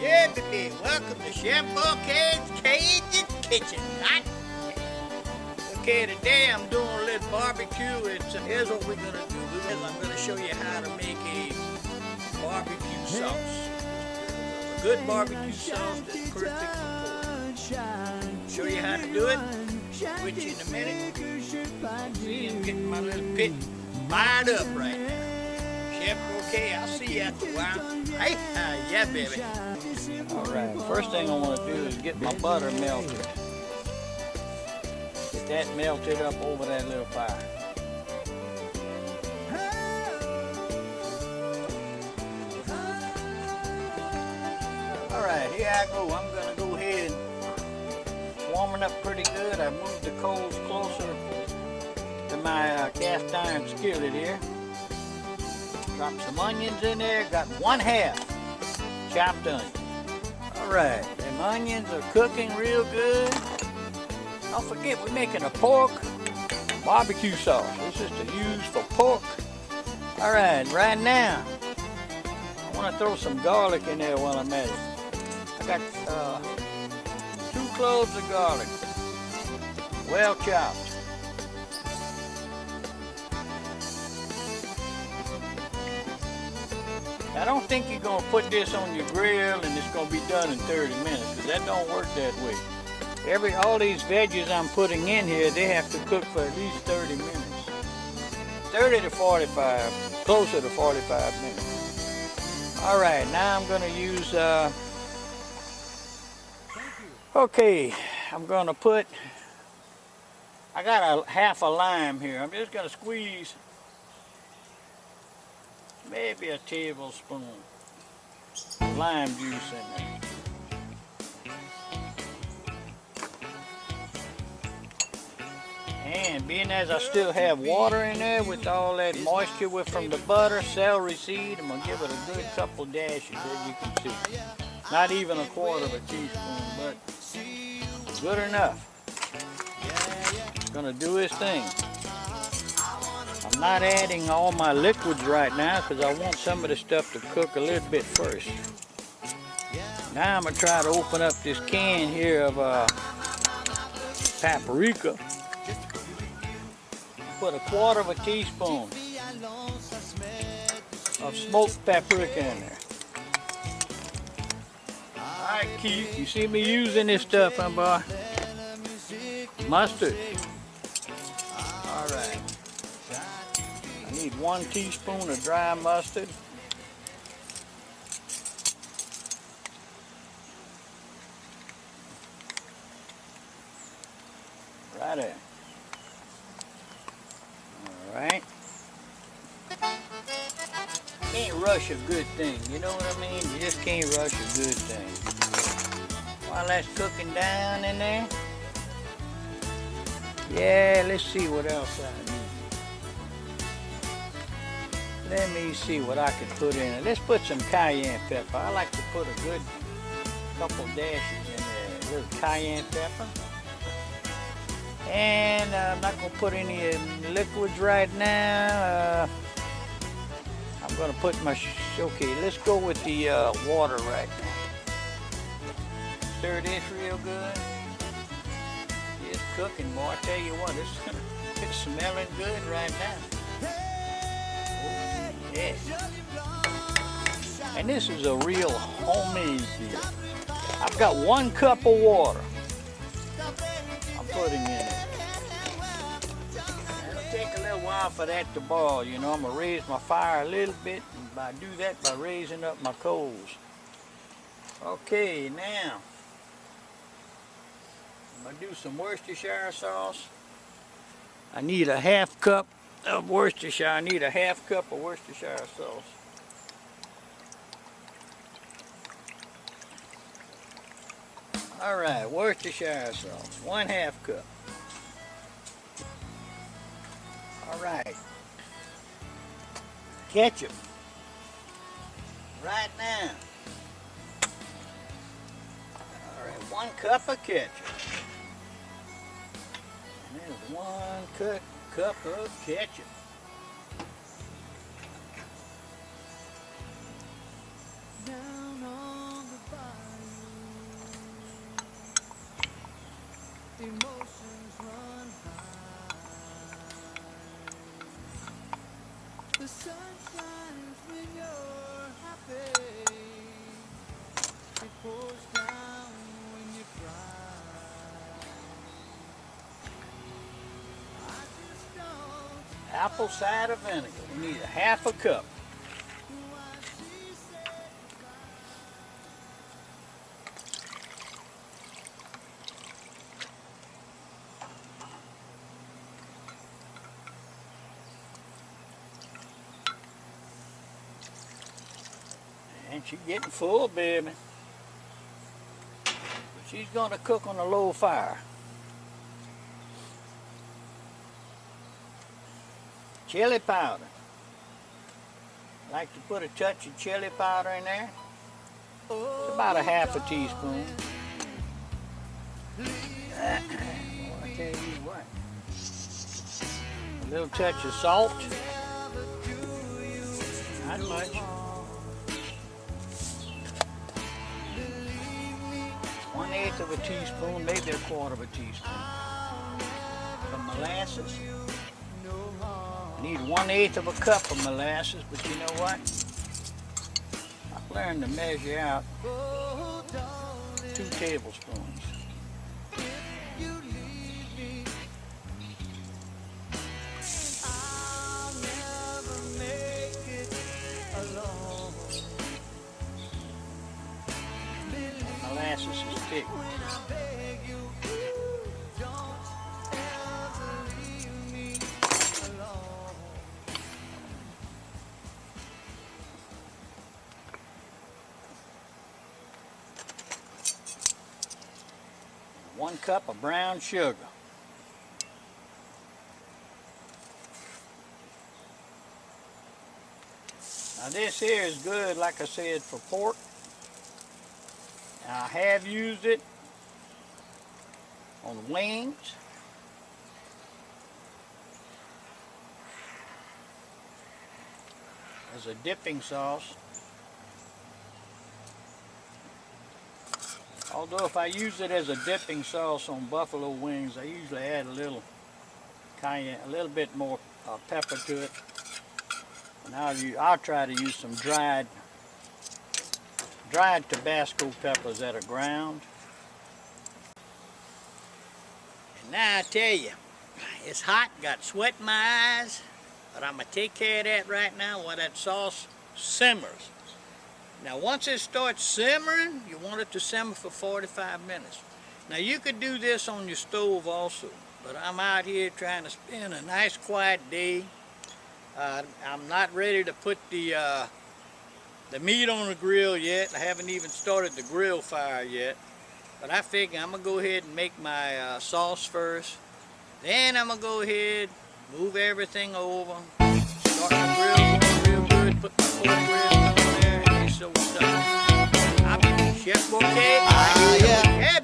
Yeah, baby, welcome to Chef Bourque's Cajun Kitchen. Hot. Okay, today I'm doing a little barbecue. Here's what we're gonna do. I'm gonna show you how to make a barbecue sauce. A good barbecue sauce that's perfect for pork. Show you how to do it. Switch in a minute. See, I'm getting my little pit fired up right now. Chef Bourque, I'll see you after a while. Hey, yeah, baby. All right, first thing I want to do is get my butter melted. Get that melted up over that little fire. All right, here I go. I'm gonna go ahead and it's warming up pretty good. I moved the coals closer to my cast iron skillet here. Drop some onions in there. Got 1/2 chopped onion. Alright, them onions are cooking real good. Don't forget we're making a pork barbecue sauce. This is to use for pork. Alright, right now I want to throw some garlic in there while I'm at it. I got 2 cloves of garlic, well chopped. I don't think you're going to put this on your grill and it's going to be done in 30 minutes, because that don't work that way. All these veggies I'm putting in here, they have to cook for at least 30 minutes. 30 to 45, closer to 45 minutes. All right, now I'm going to use, okay, I'm going to put, I got a 1/2 lime here. I'm just going to squeeze maybe a tablespoon lime juice in there. And being as I still have water in there with all that moisture from the butter, celery seed, I'm gonna give it a good couple dashes, as you can see. Not even 1/4 of a teaspoon, but good enough. It's gonna do its thing. I'm not adding all my liquids right now because I want some of the stuff to cook a little bit first. Now I'm going to try to open up this can here of paprika. Put 1/4 of a teaspoon of smoked paprika in there. Alright, Keith, you see me using this stuff, huh, boy? Mustard. Alright. Need 1 teaspoon of dry mustard. Right there. All right. Can't rush a good thing, you know what I mean? You just can't rush a good thing. While that's cooking down in there, yeah, let's see what else I need. Let me see what I can put in it. Let's put some cayenne pepper. I like to put a good couple dashes in there. A little cayenne pepper. And I'm not going to put any liquids right now. I'm going to put my... Okay, let's go with the water right now. Stir this real good. It's cooking, boy. I tell you what, it's smelling good right now. Yeah. And this is a real homemade deal. I've got 1 cup of water I'm putting in it. It'll take a little while for that to boil. You know, I'm going to raise my fire a little bit, and I do that by raising up my coals. Okay, now I'm going to do some Worcestershire sauce. I need a 1/2 cup of Worcestershire. I need a 1/2 cup of Worcestershire sauce. All right, Worcestershire sauce, 1/2 cup. All right, ketchup, right now. All right, 1 cup of ketchup. And there's 1 cup of ketchup. apple cider vinegar. We need a half a cup. And she's getting full, baby. But she's gonna cook on a low fire. Chili powder. I like to put a touch of chili powder in there. It's about a half a teaspoon. I tell you what. A little touch of salt. Not much. 1/8 of a teaspoon, maybe a quarter of a teaspoon. Some molasses. Need 1/8 of a cup of molasses, but you know what? I've learned to measure out 2 tablespoons. Molasses is thick. 1 cup of brown sugar. Now this here is good, like I said, for pork. I have used it on wings. As a dipping sauce. Although if I use it as a dipping sauce on buffalo wings, I usually add a little cayenne, a little bit more pepper to it. And I'll try to use some dried Tabasco peppers that are ground. And now I tell you, it's hot, got sweat in my eyes, but I'm gonna take care of that right now while that sauce simmers. Now once it starts simmering, you want it to simmer for 45 minutes. Now you could do this on your stove also, but I'm out here trying to spend a nice quiet day. I'm not ready to put the meat on the grill yet. I haven't even started the grill fire yet. But I figure I'm gonna go ahead and make my sauce first. Then I'm gonna go ahead, move everything over, start the grill going real good, put my pork ribs on there, and so stuff. I'm Chef Bourque.